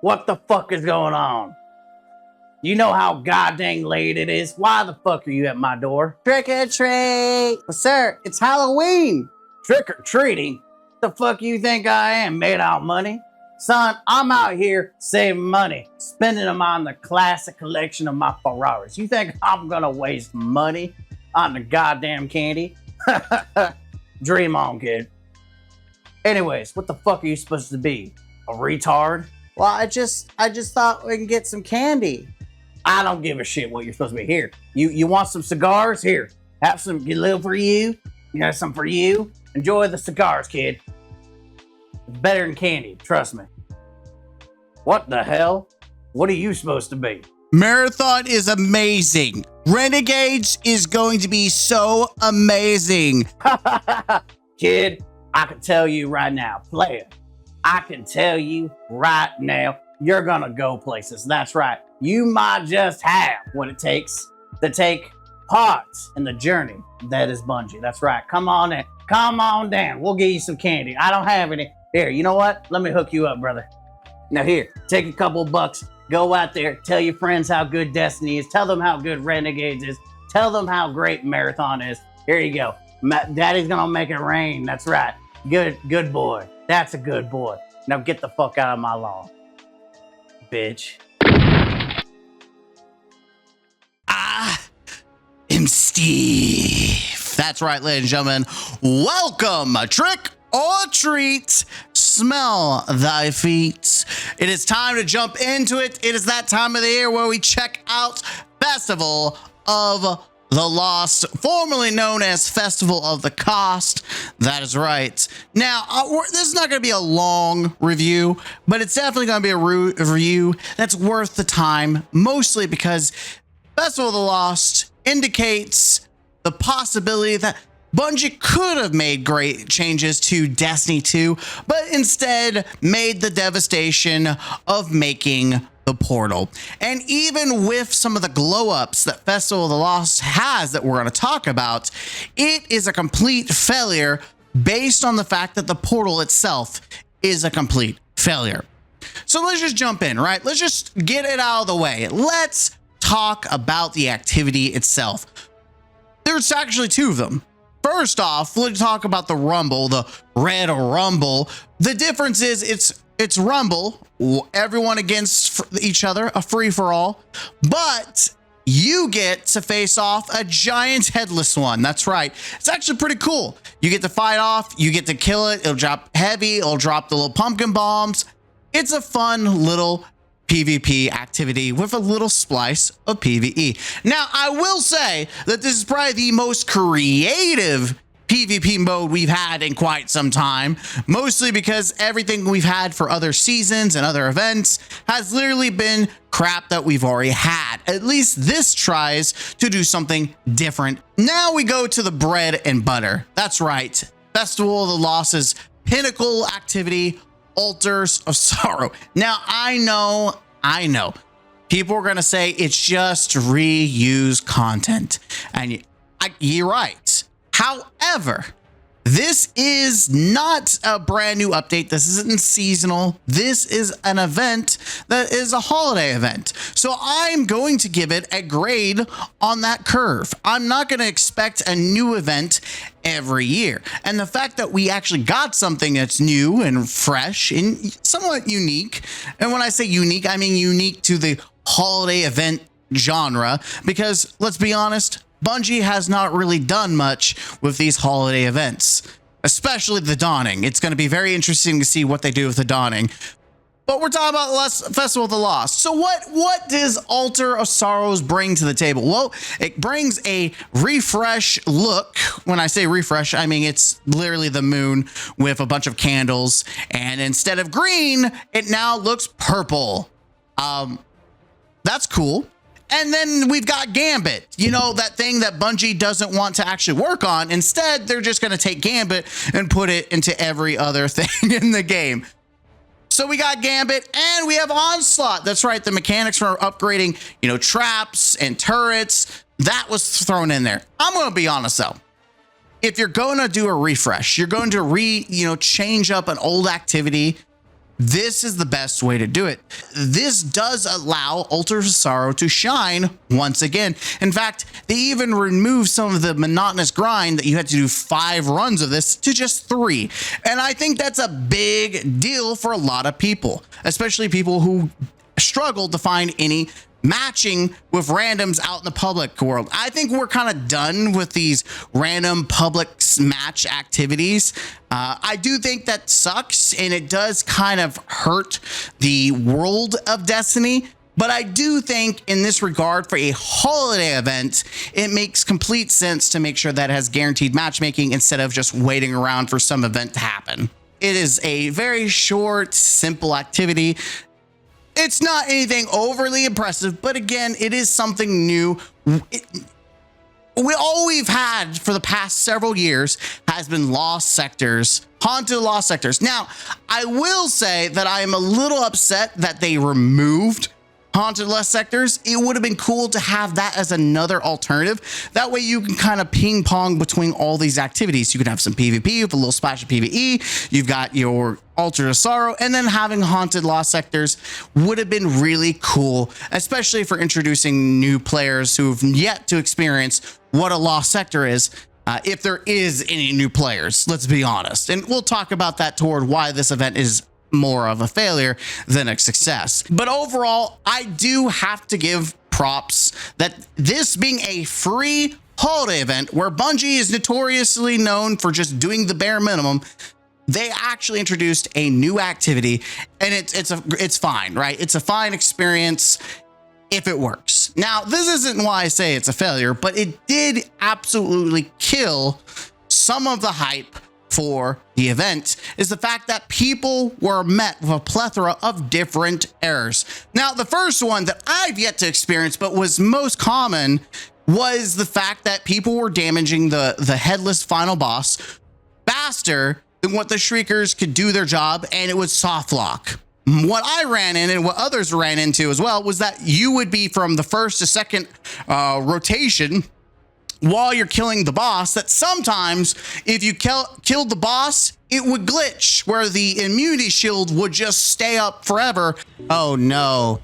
What the fuck is going on? You know how goddamn late it is. Why the fuck are you at my door? Trick or treat. Sir, it's Halloween. Trick or treating? The fuck you think I am? Made out money? Son, I'm out here saving money, spending them on the classic collection of my Ferraris. You think I'm gonna waste money on the goddamn candy? Dream on, kid. Anyways, what the fuck are you supposed to be? A retard? Well, I just thought we can get some candy. I don't give a shit what you're supposed to be. Here, you want some cigars? Here, have some. Get a little for you. You got some for you. Enjoy the cigars, kid. It's better than candy, trust me. What the hell? What are you supposed to be? Marathon is amazing. Renegades is going to be so amazing. Kid, I can tell you right now, player. I can tell you right now, you're gonna go places. That's right. You might just have what it takes to take part in the journey that is Bungie. That's right. Come on in. Come on down. We'll get you some candy. I don't have any. Here, you know what? Let me hook you up, brother. Now here, take a couple bucks. Go out there. Tell your friends how good Destiny is. Tell them how good Renegades is. Tell them how great Marathon is. Here you go. Daddy's gonna make it rain. That's right. Good boy. That's a good boy. Now get the fuck out of my lawn, bitch. I am Steve. That's right, ladies and gentlemen. Welcome, trick or treat. Smell thy feet. It is time to jump into it. It is that time of the year where we check out Festival of the Lost, formerly known as Festival of the Cost. That is right. Now, this is not going to be a long review, but it's definitely going to be a review that's worth the time, mostly because Festival of the Lost indicates the possibility that Bungie could have made great changes to Destiny 2, but instead made the devastation of making the portal. And even with some of the glow ups that Festival of the Lost has that we're going to talk about, it is a complete failure based on the fact that the portal itself is a complete failure. So let's just jump in, right? Let's just get it out of the way. Let's talk about the activity itself. There's actually two of them. First off, let's talk about the Rumble, the Red Rumble. The difference is it's Rumble, everyone against each other, a free-for-all, but you get to face off a giant headless one. That's right. It's actually pretty cool. You get to fight off, you get to kill it, it'll drop heavy, it'll drop the little pumpkin bombs. It's a fun little PvP activity with a little splice of PvE. Now, I will say that this is probably the most creative PvP mode we've had in quite some time, mostly because everything we've had for other seasons and other events has literally been crap that we've already had. At least this tries to do something different. Now we go to the bread and butter. That's right. Festival of the Lost's pinnacle activity, Altars of Sorrow. Now, I know. People are going to say it's just reused content. And you're right. However, this is not a brand new update. This isn't seasonal. This is an event that is a holiday event. So I'm going to give it a grade on that curve. I'm not going to expect a new event every year. And the fact that we actually got something that's new and fresh and somewhat unique. And when I say unique, I mean unique to the holiday event genre, because let's be honest, Bungie has not really done much with these holiday events, especially the Dawning. It's going to be very interesting to see what they do with the Dawning. But we're talking about Festival of the Lost. So what does Altar of Sorrows bring to the table? Well, it brings a refresh look. When I say refresh, I mean it's literally the moon with a bunch of candles. And instead of green, it now looks purple. That's cool. And then we've got Gambit, you know, that thing that Bungie doesn't want to actually work on. Instead, they're just going to take Gambit and put it into every other thing in the game. So we got Gambit and we have Onslaught. That's right. The mechanics for upgrading, you know, traps and turrets, that was thrown in there. I'm going to be honest, though. If you're going to do a refresh, you're going to change up an old activity, this is the best way to do it. This does allow Altar of Sorrow to shine once again. In fact, they even remove some of the monotonous grind that you had to do 5 runs of this to just 3. And I think that's a big deal for a lot of people, especially people who struggle to find any matching with randoms out in the public world. I think we're kind of done with these random public match activities. I do think that sucks, and it does kind of hurt the world of Destiny. But I do think in this regard, for a holiday event, it makes complete sense to make sure that it has guaranteed matchmaking instead of just waiting around for some event to happen. It is a very short, simple activity. It's not anything overly impressive, but again, it is something new. All we've had for the past several years has been lost sectors, haunted lost sectors. Now, I will say that I am a little upset that they removed haunted lost sectors. It would have been cool to have that as another alternative. That way you can kind of ping pong between all these activities. You can have some PvP with a little splash of PvE. You've got your Altar of Sorrow, and then having haunted lost sectors would have been really cool, especially for introducing new players who've yet to experience what a lost sector is. If there is any new players, let's be honest. And we'll talk about that toward why this event is more of a failure than a success. But overall, I do have to give props that this being a free holiday event where Bungie is notoriously known for just doing the bare minimum, they actually introduced a new activity, and it's fine, right? It's a fine experience if it works. Now, this isn't why I say it's a failure, but it did absolutely kill some of the hype for the event, is the fact that people were met with a plethora of different errors. Now, the first one that I've yet to experience, but was most common, was the fact that people were damaging the headless final boss faster than what the Shriekers could do their job, and it was soft lock. What I ran in, and what others ran into as well, was that you would be from the first to second rotation while you're killing the boss, that sometimes if you killed the boss, it would glitch where the immunity shield would just stay up forever. Oh no.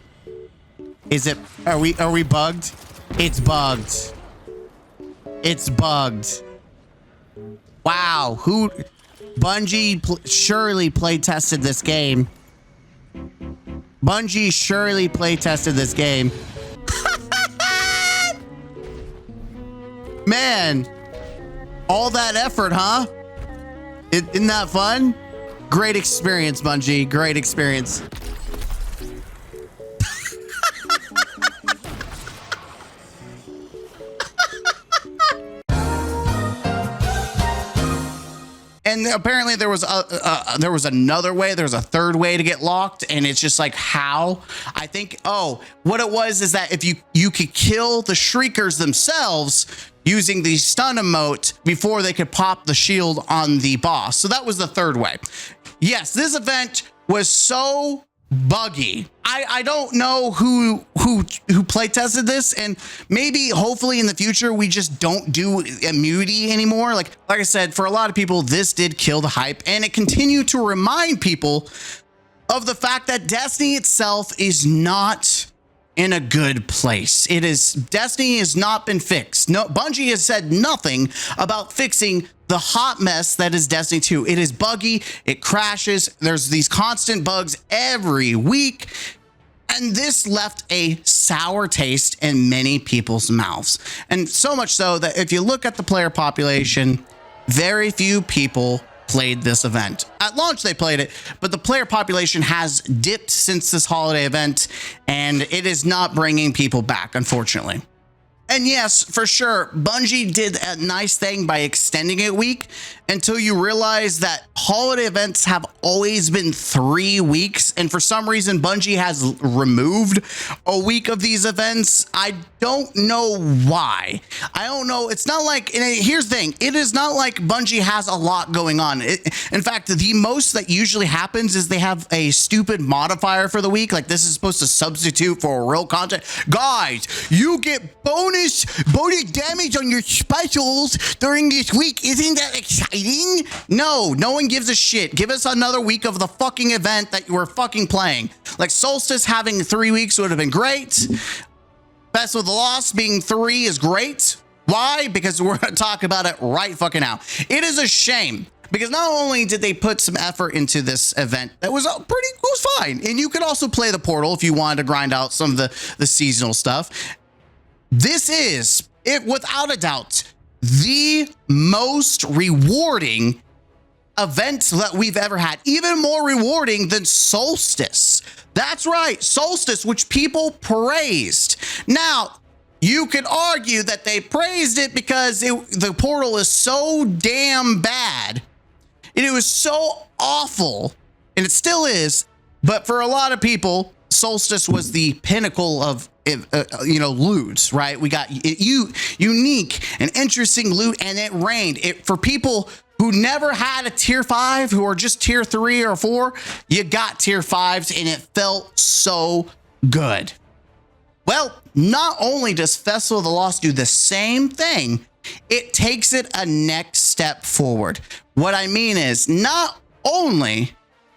Are we bugged? It's bugged. It's bugged. Wow. Bungie surely play tested this game. Bungie surely play tested this game. Man, all that effort, huh? Isn't that fun? Great experience, Bungie. Great experience. And apparently there was another way. There was a third way to get locked, and it's just like, how? I think, what it was is that if you could kill the Shriekers themselves using the stun emote before they could pop the shield on the boss. So that was the third way. Yes, this event was so buggy. I don't know who play tested this, and maybe hopefully in the future we just don't do immunity anymore. Like I said, for a lot of people, this did kill the hype, and it continued to remind people of the fact that Destiny itself is not in a good place. Destiny has not been fixed. No, Bungie has said nothing about fixing the hot mess that is Destiny 2. It is buggy, it crashes, there's these constant bugs every week, and this left a sour taste in many people's mouths. And so much so that if you look at the player population, very few people played this event. At launch they played it, but the player population has dipped since this holiday event, and it is not bringing people back, unfortunately. And yes, for sure, Bungie did a nice thing by extending it a week until you realize that holiday events have always been 3 weeks. And for some reason, Bungie has removed a week of these events. I don't know why. I don't know. It's not like, and here's the thing. It is not like Bungie has a lot going on. In fact, the most that usually happens is they have a stupid modifier for the week. Like this is supposed to substitute for real content. Guys, you get bonus damage on your specials during this week. Isn't that exciting? exciting? No one gives a shit. Give us another week of the fucking event that you were fucking playing. Like Solstice having 3 weeks would have been great. Festival of the Lost being 3 is great. Why? Because we're going to talk about it right fucking now. It is a shame because not only did they put some effort into this event that was was fine. And you could also play the portal if you wanted to grind out some of the seasonal stuff. This is, it without a doubt, the most rewarding event that we've ever had, even more rewarding than Solstice. That's right, Solstice, which people praised. Now, you could argue that they praised it because the portal is so damn bad, and it was so awful, and it still is, but for a lot of people, Solstice was the pinnacle of loot, right? We got unique and interesting loot, and it rained. For people who never had a tier 5, who are just tier 3 or 4, you got tier 5s, and it felt so good. Well, not only does Festival of the Lost do the same thing, it takes it a next step forward. What I mean is, not only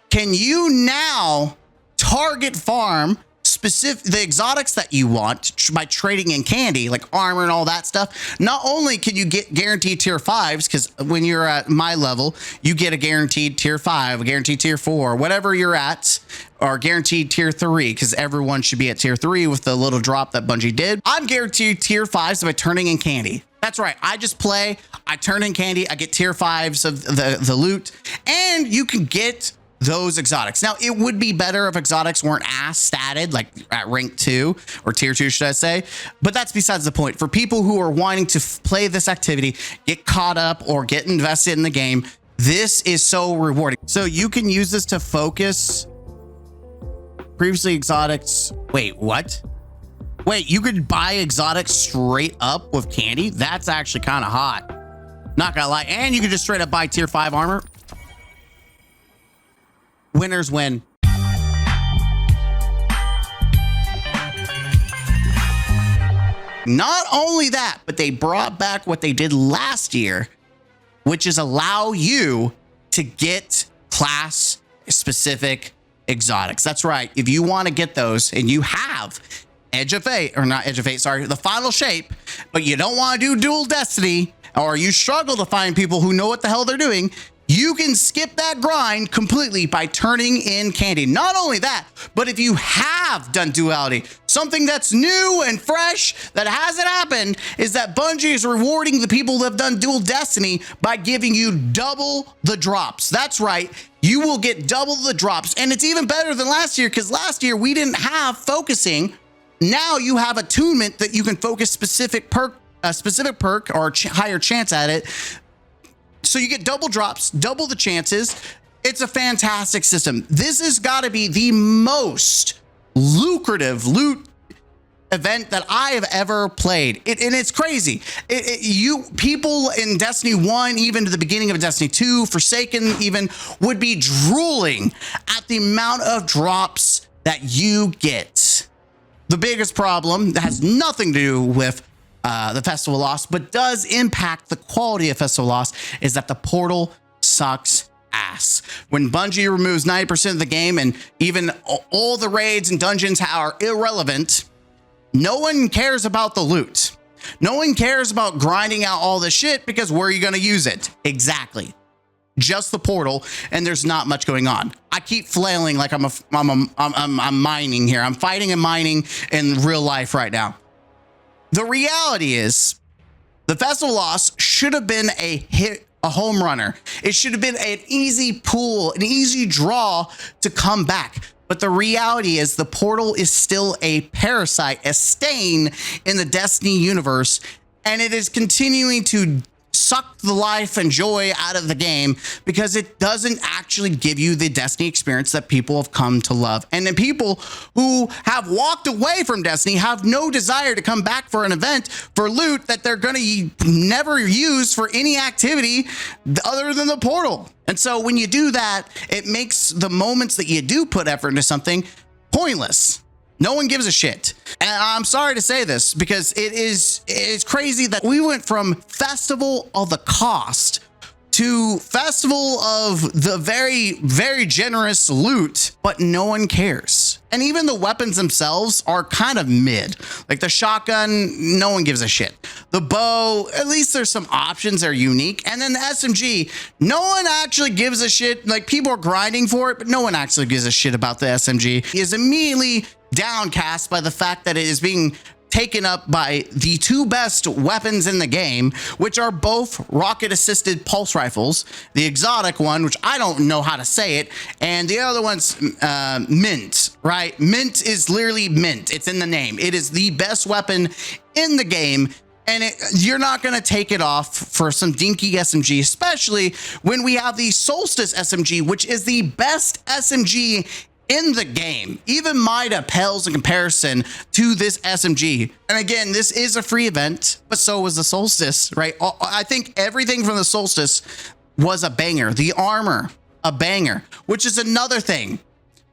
can you now target farm the exotics that you want by trading in candy, like armor and all that stuff. Not only can you get guaranteed tier 5s, because when you're at my level, you get a guaranteed tier 5, a guaranteed tier 4, whatever you're at, or guaranteed tier 3, because everyone should be at tier 3 with the little drop that Bungie did. I'm guaranteed tier 5s by turning in candy. That's right. I just play, I turn in candy, I get tier 5s of the loot, and you can get those exotics. Now, it would be better if exotics weren't as statted, like at rank 2 or tier 2, should I say? But that's besides the point. For people who are wanting to play this activity, get caught up or get invested in the game, this is so rewarding. So you can use this to focus previously exotics. Wait, what? Wait, you could buy exotics straight up with candy? That's actually kind of hot. Not gonna lie. And you can just straight up buy tier 5 armor. Winners win. Not only that, but they brought back what they did last year, which is allow you to get class specific exotics. That's right. If you want to get those and you have Edge of Fate, or not Edge of Fate, sorry, the Final Shape, but you don't want to do Dual Destiny, or you struggle to find people who know what the hell they're doing, you can skip that grind completely by turning in candy. Not only that, but if you have done duality, something that's new and fresh that hasn't happened is that Bungie is rewarding the people that have done dual destiny by giving you double the drops. That's right. You will get double the drops. And it's even better than last year, because last year we didn't have focusing. Now you have attunement that you can focus specific perk or higher chance at it. So you get double drops, double the chances. It's a fantastic system. This has got to be the most lucrative loot event that I have ever played. And it's crazy. People in Destiny 1, even to the beginning of Destiny 2, Forsaken even, would be drooling at the amount of drops that you get. The biggest problem that has nothing to do with the Festival of Lost, but does impact the quality of Festival of Lost, is that the portal sucks ass. When Bungie removes 90% of the game and even all the raids and dungeons are irrelevant, no one cares about the loot. No one cares about grinding out all this shit, because where are you going to use it? Exactly. Just the portal, and there's not much going on. I keep flailing like I'm mining here. I'm fighting and mining in real life right now. The reality is, the Festival of Lost should have been a home runner. It should have been an easy pull, an easy draw to come back. But the reality is, the portal is still a parasite, a stain in the Destiny universe, and it is continuing to suck the life and joy out of the game because it doesn't actually give you the Destiny experience that people have come to love. And then people who have walked away from Destiny have no desire to come back for an event for loot that they're going to never use for any activity other than the portal. And so when you do that, it makes the moments that you do put effort into something pointless. No one gives a shit. And I'm sorry to say this, because it's crazy that we went from Festival of the Cost to Festival of the very, very generous loot, but no one cares. And even the weapons themselves are kind of mid. Like the shotgun, no one gives a shit. The bow, at least there's some options that are unique. And then the SMG, no one actually gives a shit. Like people are grinding for it, but no one actually gives a shit about the SMG. He is immediately downcast by the fact that it is being taken up by the two best weapons in the game, which are both rocket assisted pulse rifles, the exotic one, which I don't know how to say it, and the other one's mint, right? Mint is literally mint. It's in the name. It is the best weapon in the game. And you're not going to take it off for some dinky SMG, especially when we have the Solstice SMG, which is the best SMG in the game. Even Mida pales in comparison to this SMG. And again, this is a free event, but so was the Solstice, right? I think everything from the Solstice was a banger. The armor, a banger, which is another thing.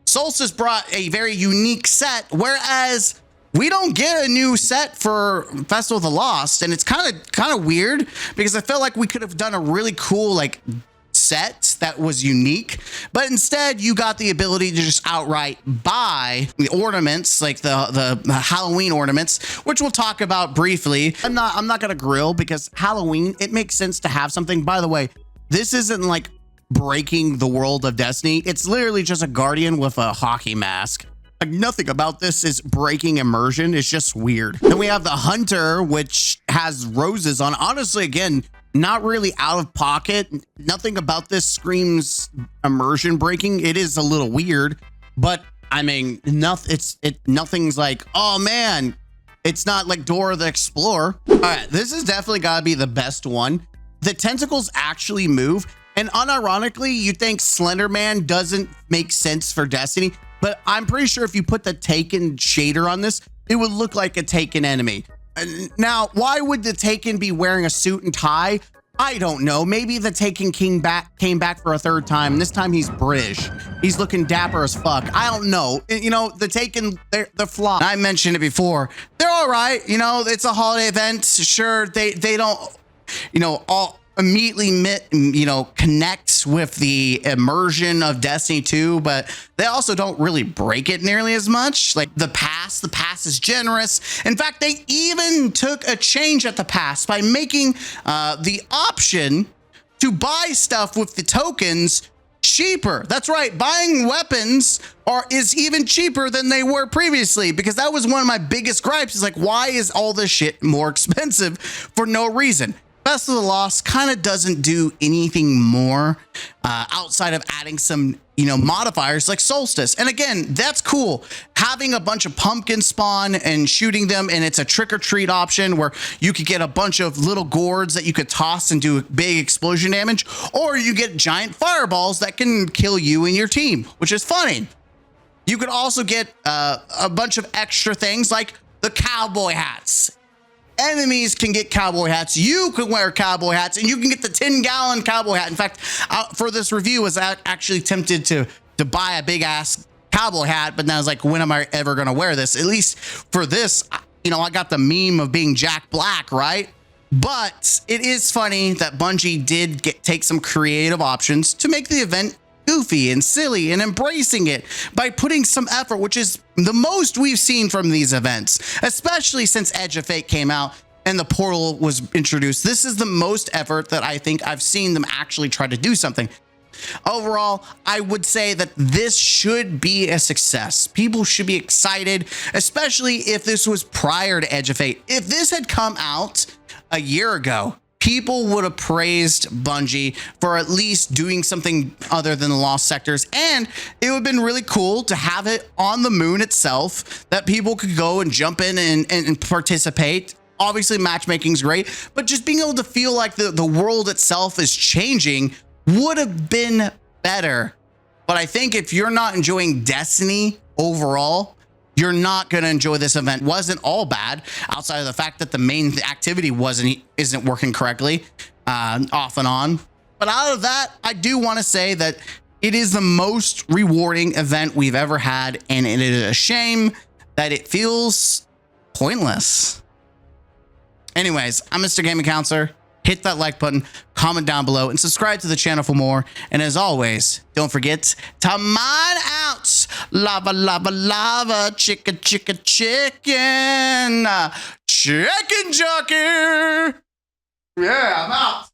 Solstice brought a very unique set, whereas we don't get a new set for Festival of the Lost. And it's kind of weird because I felt like we could have done a really cool, like, set that was unique, but instead you got the ability to just outright buy the ornaments, like the Halloween ornaments, which we'll talk about briefly. I'm not gonna grill because Halloween, it makes sense to have something. By the way, this isn't like breaking the world of Destiny. It's literally just a guardian with a hockey mask. Like nothing about this is breaking immersion. It's just weird. Then we have the Hunter, which has roses on. Honestly, again, not really out of pocket. Nothing about this screams immersion breaking. It is a little weird, but I mean, nothing's like, oh man, it's not like Dora the Explorer. All right, this is definitely gotta be the best one. The tentacles actually move, and unironically, you think Slender Man doesn't make sense for Destiny, but I'm pretty sure if you put the Taken shader on this, it would look like a Taken enemy. Now, why would the Taken be wearing a suit and tie? I don't know. Maybe the Taken came back for a third time. This time he's British. He's looking dapper as fuck. I don't know. You know, the Taken, they're flop. I mentioned it before. They're all right. You know, it's a holiday event. Sure, they don't, you know, all immediately connect with the immersion of Destiny 2, but they also don't really break it nearly as much. Like the pass is generous. In fact, they even took a change at the pass by making the option to buy stuff with the tokens cheaper. That's right, buying weapons is even cheaper than they were previously, because that was one of my biggest gripes, is like, why is all this shit more expensive for no reason? Festival of the Lost kind of doesn't do anything more outside of adding some, modifiers like Solstice. And again, that's cool. Having a bunch of pumpkins spawn and shooting them, and it's a trick or treat option where you could get a bunch of little gourds that you could toss and do big explosion damage, or you get giant fireballs that can kill you and your team, which is funny. You could also get a bunch of extra things like the cowboy hats. Enemies can get cowboy hats. You can wear cowboy hats, and you can get the 10-gallon cowboy hat. In fact, for this review, I was actually tempted to buy a big ass cowboy hat, but then I was like, when am I ever going to wear this? At least for this, I got the meme of being Jack Black, right? But it is funny that Bungie did take some creative options to make the event goofy and silly, and embracing it by putting some effort, which is the most we've seen from these events, especially since Edge of Fate came out and the portal was introduced. This is the most effort that I think I've seen them actually try to do something. Overall, I would say that this should be a success. People should be excited, especially if this was prior to Edge of Fate. If this had come out a year ago, people would have praised Bungie for at least doing something other than the Lost Sectors, and it would have been really cool to have it on the moon itself that people could go and jump in and participate. Obviously, matchmaking's great, but just being able to feel like the world itself is changing would have been better. But I think if you're not enjoying Destiny overall, you're not going to enjoy this event. It wasn't all bad, outside of the fact that the main activity isn't working correctly, off and on. But out of that, I do want to say that it is the most rewarding event we've ever had, and it is a shame that it feels pointless. Anyways, I'm Mr. Gaming Counselor. hit that like button, comment down below, and subscribe to the channel for more. And as always, don't forget to mine out. Lava, lava, lava, chicka, chicka, chicken. Chicken jockey. Yeah, I'm out.